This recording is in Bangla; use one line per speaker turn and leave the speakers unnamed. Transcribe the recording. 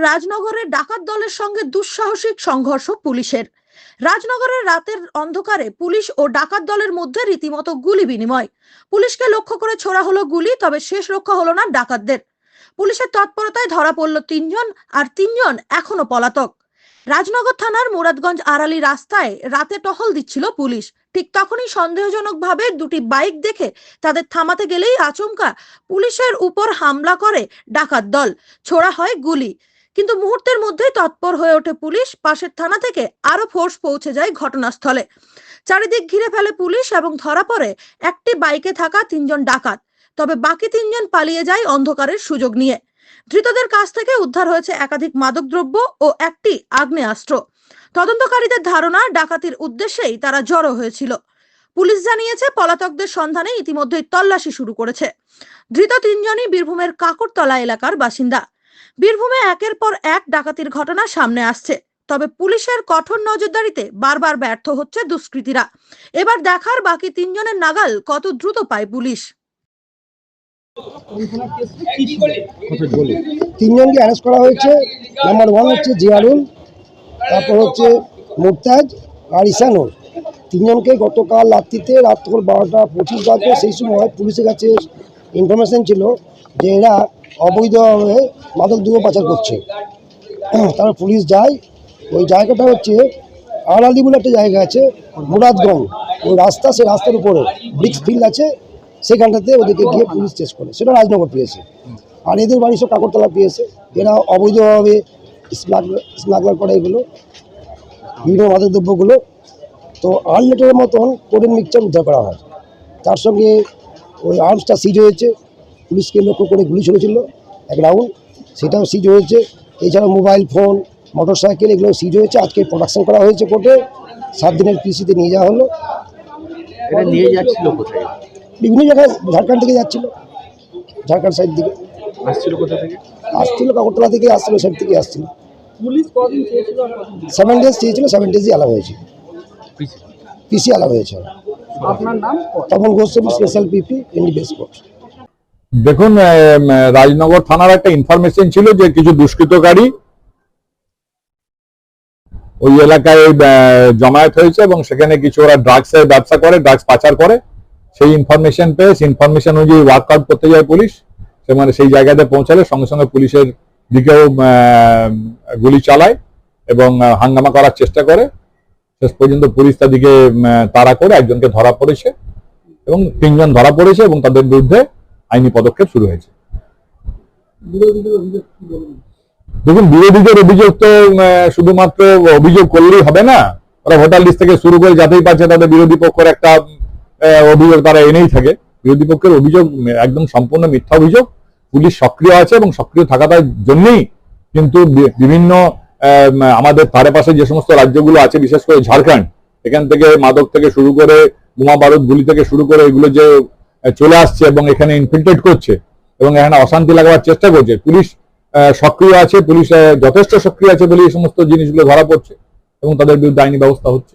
রাজনগরে ডাকাত দলের সঙ্গে দুঃসাহসিক সংঘর্ষ পুলিশের। রাজনগরের রাতের অন্ধকারে পুলিশ ও ডাকাত দলের মধ্যে রীতিমতো গুলি বিনিময়। পুলিশকে লক্ষ্য করে ছোড়া হলো গুলি, তবে শেষ রক্ষা হলো না ডাকাতদের। পুলিশের তৎপরতায় ধরা পড়ল 3 জন, আর 3 জন এখনো পলাতক। রাজনগর থানার মুরাদগঞ্জ আড়ালি রাস্তায় রাতে টহল দিচ্ছিল পুলিশ। ঠিক তখনই সন্দেহজনকভাবে দুটি বাইক দেখে তাদের থামাতে গেলেই আচমকা পুলিশের উপর হামলা করে ডাকাত দল। ছোড়া হয় গুলি, কিন্তু মুহূর্তের মধ্যেই তৎপর হয়ে ওঠে পুলিশ। পাশের থানা থেকে আরো ফোর্স পৌঁছে যায় ঘটনাস্থলে। চারিদিক ঘিরে ফেলে পুলিশ এবং ধরা পড়ে একটি বাইকে থাকা 3 জন ডাকাত। তবে বাকি 3 জন পালিয়ে যায় অন্ধকারের সুযোগ নিয়ে। ধৃতদের কাছ থেকে উদ্ধার হয়েছে একাধিক মাদকদ্রব্য ও একটি আগ্নেয়াস্ত্র। তদন্তকারীদের ধারণা, ডাকাতির উদ্দেশ্যেই তারা জড়ো হয়েছিল। পুলিশ জানিয়েছে, পলাতকদের সন্ধানে ইতিমধ্যেই তল্লাশি শুরু করেছে। ধৃত 3 জনই বীরভূমের কাকুরতলা এলাকার বাসিন্দা। বীরভূমে একের পর এক ডাকাতির ঘটনা সামনে আসছে, তবে পুলিশের কঠোর নজরদারিতে বারবার ব্যর্থ হচ্ছে দুষ্কৃতীরা। এবার দেখার বাকি 3 জনের নাগাল কত দ্রুত পায় পুলিশ।
3 জনকে অ্যারেস্ট করা হয়েছে। নাম্বার 1 হচ্ছে জিয়ারুল, তারপর হচ্ছে মুরতাজ আর ইসানুর। 3 জনকে গতকাল রাত্রিতে রাত 12:25 বাজে সেই সময় পুলিশের কাছে ইনফরমেশন ছিল যে এরা অবৈধভাবে মাদক দ্রব্য পাচার করছে। তারপর পুলিশ যায়, ওই জায়গাটা হচ্ছে আড়ালি বলে একটা জায়গা আছে মুরাদগঞ্জ, ওই রাস্তা, সেই রাস্তার উপরে ব্রিক্স ফিল্ড আছে, সেখানটাতে ওদেরকে গিয়ে পুলিশ চেস করে। সেটা রাজনগর পেয়েছে। আর এদের বাড়ি সব কাকরতলা পেয়েছে। এরা অবৈধভাবে স্মাগলার করে এগুলো বিভিন্ন মাদক দ্রব্যগুলো। তো 8 লিটারের মতন কোডেন মিক্সচার উদ্ধার করা হয়। তার সঙ্গে ওই আর্মসটা সিজ হয়েছে। পুলিশকে লক্ষ্য করে গুলি ছুড়েছিল 1 রাউন্ড, সেটাও সিজ হয়েছে। এছাড়া মোবাইল ফোন, মোটরসাইকেল এগুলো সিজ হয়েছে। আজকে প্রোডাকশন করা হয়েছে কোর্টে। 7 দিনের পিসিতে নিয়ে যাওয়া হলো।
এটা নিয়ে যাচ্ছিল কোথায়?
বিভিন্ন জায়গায়, ঝাড়খণ্ড থেকে যাচ্ছিল, ঝাড়খণ্ড সাইড থেকে
আসছিল। কোথা থেকে
আসছিল? কাকরতলা থেকে আসছিল, সাইড থেকে আসছিল।
পুলিশ কদিন চেয়েছিল?
7 ডেজ চেয়েছিল, 7 ডেজই আলাদা হয়েছে, পিসি আলাদা হয়েছে।
আপনার নাম?
Tapan Goswami, special PP, ND base court.
দেখুন, রাজনগর থানার একটা ইনফরমেশন ছিল যে কিছু দুষ্কৃতকারী ওই এলাকায় জমায়েত হয়েছে এবং সেখানে কিছু ওরা ড্রাগসের ব্যবসা করে, ড্রাগস পাচার করে। সেই ইনফরমেশন পেয়ে ইনফরমেশন অনুযায়ী ওয়ার্কআউট করতে যায় পুলিশ। মানে সেই জায়গাতে পৌঁছালে সঙ্গে সঙ্গে পুলিশের দিকেও গুলি চালায় এবং হাঙ্গামা করার চেষ্টা করে। শেষ পর্যন্ত পুলিশ তাদেরকে তাড়া করে একজনকে ধরা পড়েছে এবং 3 জন ধরা পড়েছে এবং তাদের বিরুদ্ধে আইনি পদক্ষেপ শুরু হয়েছে। দেখুন, বিরোধীদের অভিযোগ তো শুধুমাত্র অভিযোগ করলেই হবে না। ওরা ভোটার লিস্ট থেকে শুরু করে যাতেই পারছে তাদের বিরোধী পক্ষের একটা অভিযোগ তারা এনেই থাকে। বিরোধী পক্ষের অভিযোগ একদম সম্পূর্ণ মিথ্যা অভিযোগ। পুলিশ সক্রিয় আছে এবং সক্রিয় থাকার জন্যই কিন্তু বিভিন্ন আমাদের ধারে পাশে যে সমস্ত রাজ্যগুলো আছে, বিশেষ করে ঝাড়খণ্ড, এখান থেকে মাদক থেকে শুরু করে বোমা বারুদ গুলি থেকে শুরু করে এগুলো যে চলে আসছে এবং এখানে ইনফিল্ট্রেট করছে এবং এখানে অশান্তি লাগাবার চেষ্টা করছে। পুলিশ সক্রিয় আছে, পুলিশ যথেষ্ট সক্রিয় আছে বলে এই সমস্ত জিনিসগুলো ধরা পড়ছে এবং তাদের বিরুদ্ধে আইনি ব্যবস্থা হচ্ছে।